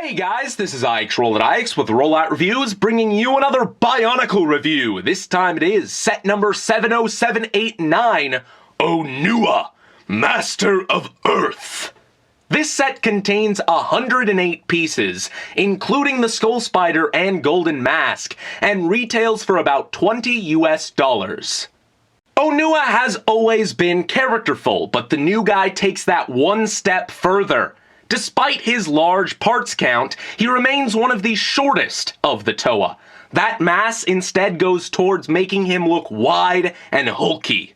Hey guys, this is Ike's with RolloutReviews, bringing you another BIONICLE review. This time it is set number 70789, Onua, Master of Earth. This set contains 108 pieces, including the Skull Spider and Golden Mask, and retails for about $20 US. Onua has always been characterful, but the new guy takes that one step further. Despite his large parts count, he remains one of the shortest of the Toa. That mass instead goes towards making him look wide and hulky.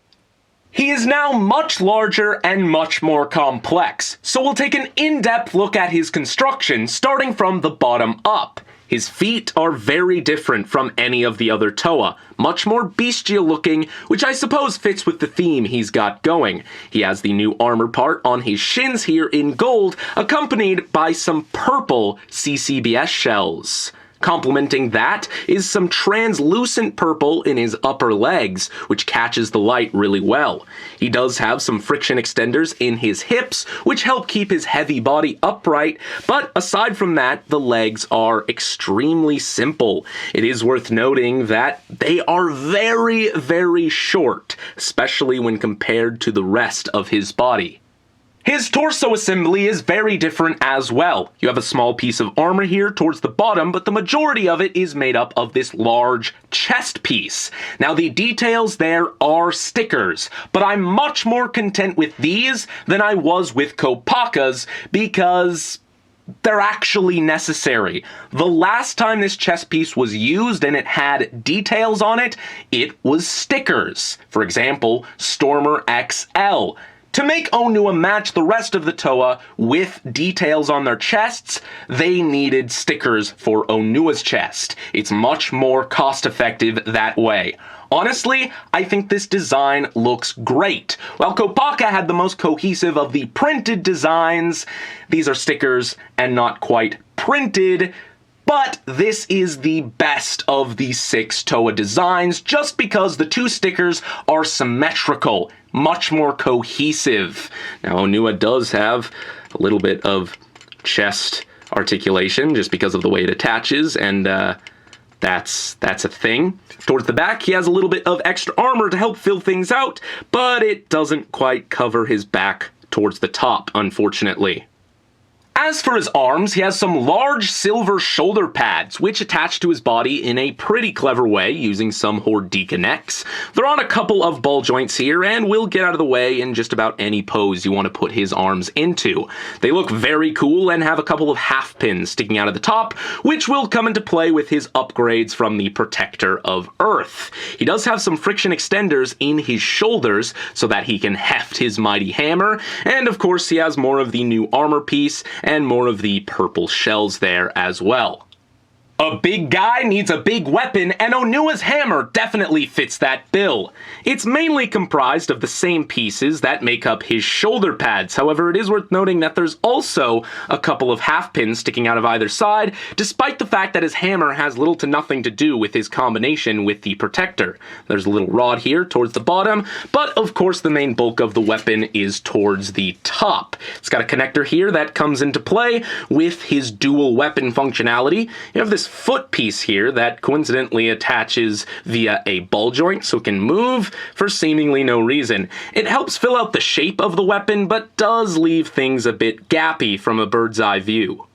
He is now much larger and much more complex, so we'll take an in-depth look at his construction starting from the bottom up. His feet are very different from any of the other Toa, much more bestial looking, which I suppose fits with the theme he's got going. He has the new armor part on his shins here in gold, accompanied by some purple CCBS shells. Complementing that is some translucent purple in his upper legs, which catches the light really well. He does have some friction extenders in his hips, which help keep his heavy body upright, but aside from that, the legs are extremely simple. It is worth noting that they are very, very short, especially when compared to the rest of his body. His torso assembly is very different as well. You have a small piece of armor here towards the bottom, but the majority of it is made up of this large chest piece. Now, the details there are stickers, but I'm much more content with these than I was with Kopaka's because they're actually necessary. The last time this chest piece was used and it had details on it, it was stickers. For example, Stormer XL. To make Onua match the rest of the Toa with details on their chests, they needed stickers for Onua's chest. It's much more cost-effective that way. Honestly, I think this design looks great. While Kopaka had the most cohesive of the printed designs, these are stickers and not quite printed. But this is the best of the 6 Toa designs just because the 2 stickers are symmetrical, much more cohesive. Now, Onua does have a little bit of chest articulation just because of the way it attaches, and that's a thing. Towards the back, he has a little bit of extra armor to help fill things out, but it doesn't quite cover his back towards the top, unfortunately. As for his arms, he has some large silver shoulder pads, which attach to his body in a pretty clever way using some Hordika necks. They're on a couple of ball joints here and will get out of the way in just about any pose you want to put his arms into. They look very cool and have a couple of half pins sticking out of the top, which will come into play with his upgrades from the Protector of Earth. He does have some friction extenders in his shoulders so that he can heft his mighty hammer, and of course he has more of the new armor piece and more of the purple shells there as well. A big guy needs a big weapon, and Onua's hammer definitely fits that bill. It's mainly comprised of the same pieces that make up his shoulder pads. However, it is worth noting that there's also a couple of half pins sticking out of either side, despite the fact that his hammer has little to nothing to do with his combination with the Protector. There's a little rod here towards the bottom, but of course the main bulk of the weapon is towards the top. It's got a connector here that comes into play with his dual weapon functionality. You have this foot piece here that coincidentally attaches via a ball joint so it can move for seemingly no reason. It helps fill out the shape of the weapon, but does leave things a bit gappy from a bird's eye view.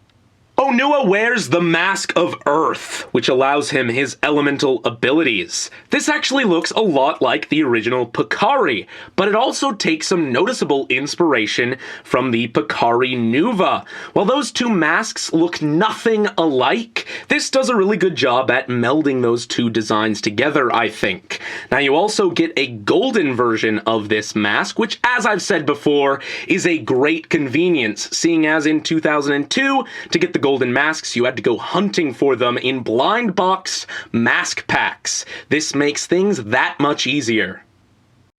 Onua wears the Mask of Earth, which allows him his elemental abilities. This actually looks a lot like the original Picari, but it also takes some noticeable inspiration from the Picari Nuva. While those two masks look nothing alike, this does a really good job at melding those two designs together, I think. Now, you also get a golden version of this mask, which, as I've said before, is a great convenience, seeing as in 2002, to get the golden masks, you had to go hunting for them in blind box mask packs. This makes things that much easier.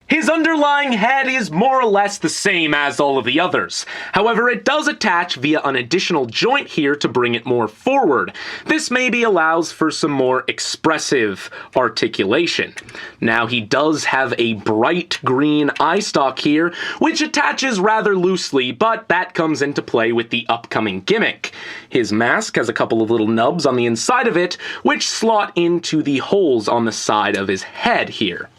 His underlying head is more or less the same as all of the others. However, it does attach via an additional joint here to bring it more forward. This maybe allows for some more expressive articulation. Now, he does have a bright green eye stalk here, which attaches rather loosely, but that comes into play with the upcoming gimmick. His mask has a couple of little nubs on the inside of it, which slot into the holes on the side of his head here.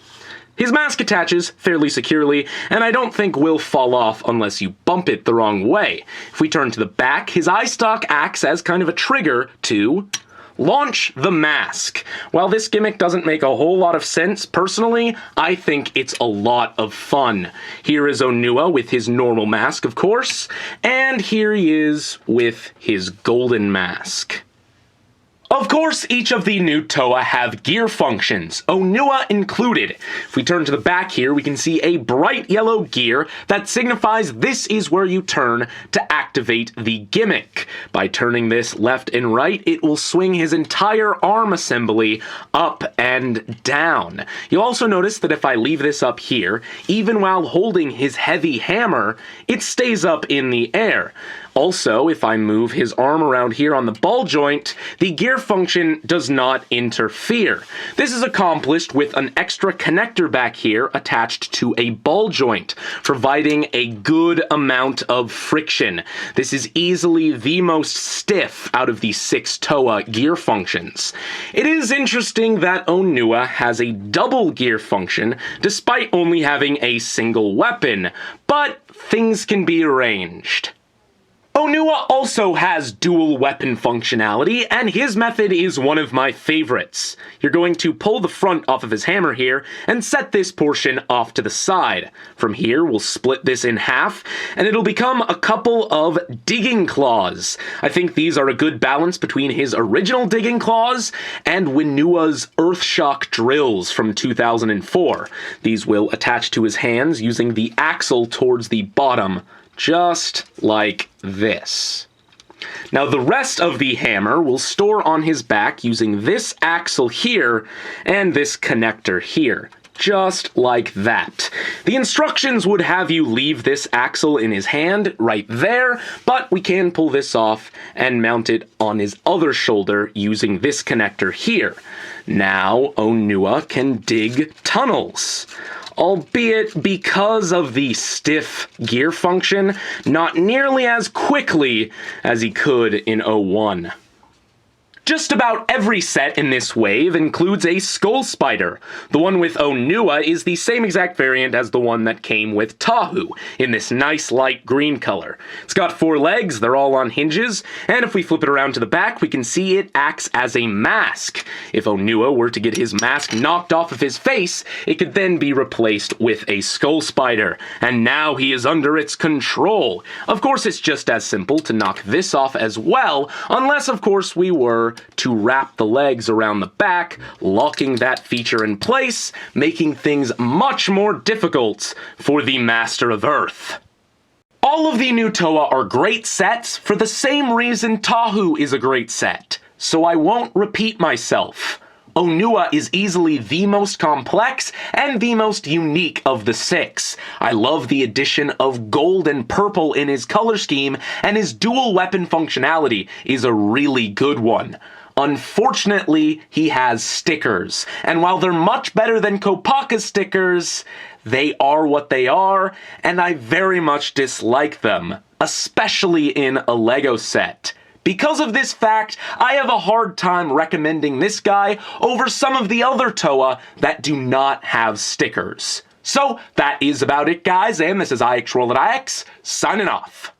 His mask attaches fairly securely, and I don't think will fall off unless you bump it the wrong way. If we turn to the back, his eye stalk acts as kind of a trigger to launch the mask. While this gimmick doesn't make a whole lot of sense, personally, I think it's a lot of fun. Here is Onua with his normal mask, of course, and here he is with his golden mask. Of course, each of the new Toa have gear functions, Onua included. If we turn to the back here, we can see a bright yellow gear that signifies this is where you turn to activate the gimmick. By turning this left and right, it will swing his entire arm assembly up and down. You'll also notice that if I leave this up here, even while holding his heavy hammer, it stays up in the air. Also, if I move his arm around here on the ball joint, the gear function does not interfere. This is accomplished with an extra connector back here attached to a ball joint, providing a good amount of friction. This is easily the most stiff out of the 6 Toa gear functions. It is interesting that Onua has a double gear function, despite only having a single weapon, but things can be arranged. Onua also has dual weapon functionality, and his method is one of my favorites. You're going to pull the front off of his hammer here and set this portion off to the side. From here, we'll split this in half, and it'll become a couple of digging claws. I think these are a good balance between his original digging claws and Winua's Earthshock drills from 2004. These will attach to his hands using the axle towards the bottom, just like this. Now the rest of the hammer will store on his back using this axle here and this connector here, just like that. The instructions would have you leave this axle in his hand right there, but we can pull this off and mount it on his other shoulder using this connector here. Now Onua can dig tunnels. Albeit because of the stiff gear function, not nearly as quickly as he could in 01. Just about every set in this wave includes a skull spider. The one with Onua is the same exact variant as the one that came with Tahu, in this nice light green color. It's got 4 legs, they're all on hinges, and if we flip it around to the back, we can see it acts as a mask. If Onua were to get his mask knocked off of his face, it could then be replaced with a skull spider, and now he is under its control. Of course, it's just as simple to knock this off as well, unless, of course, we were to wrap the legs around the back, locking that feature in place, making things much more difficult for the Master of Earth. All of the new Toa are great sets for the same reason Tahu is a great set, so I won't repeat myself. Onua is easily the most complex and the most unique of the 6. I love the addition of gold and purple in his color scheme, and his dual weapon functionality is a really good one. Unfortunately, he has stickers, and while they're much better than Kopaka's stickers, they are what they are, and I very much dislike them, especially in a LEGO set. Because of this fact, I have a hard time recommending this guy over some of the other Toa that do not have stickers. So that is about it, guys, and this is IX Roll at IX, signing off.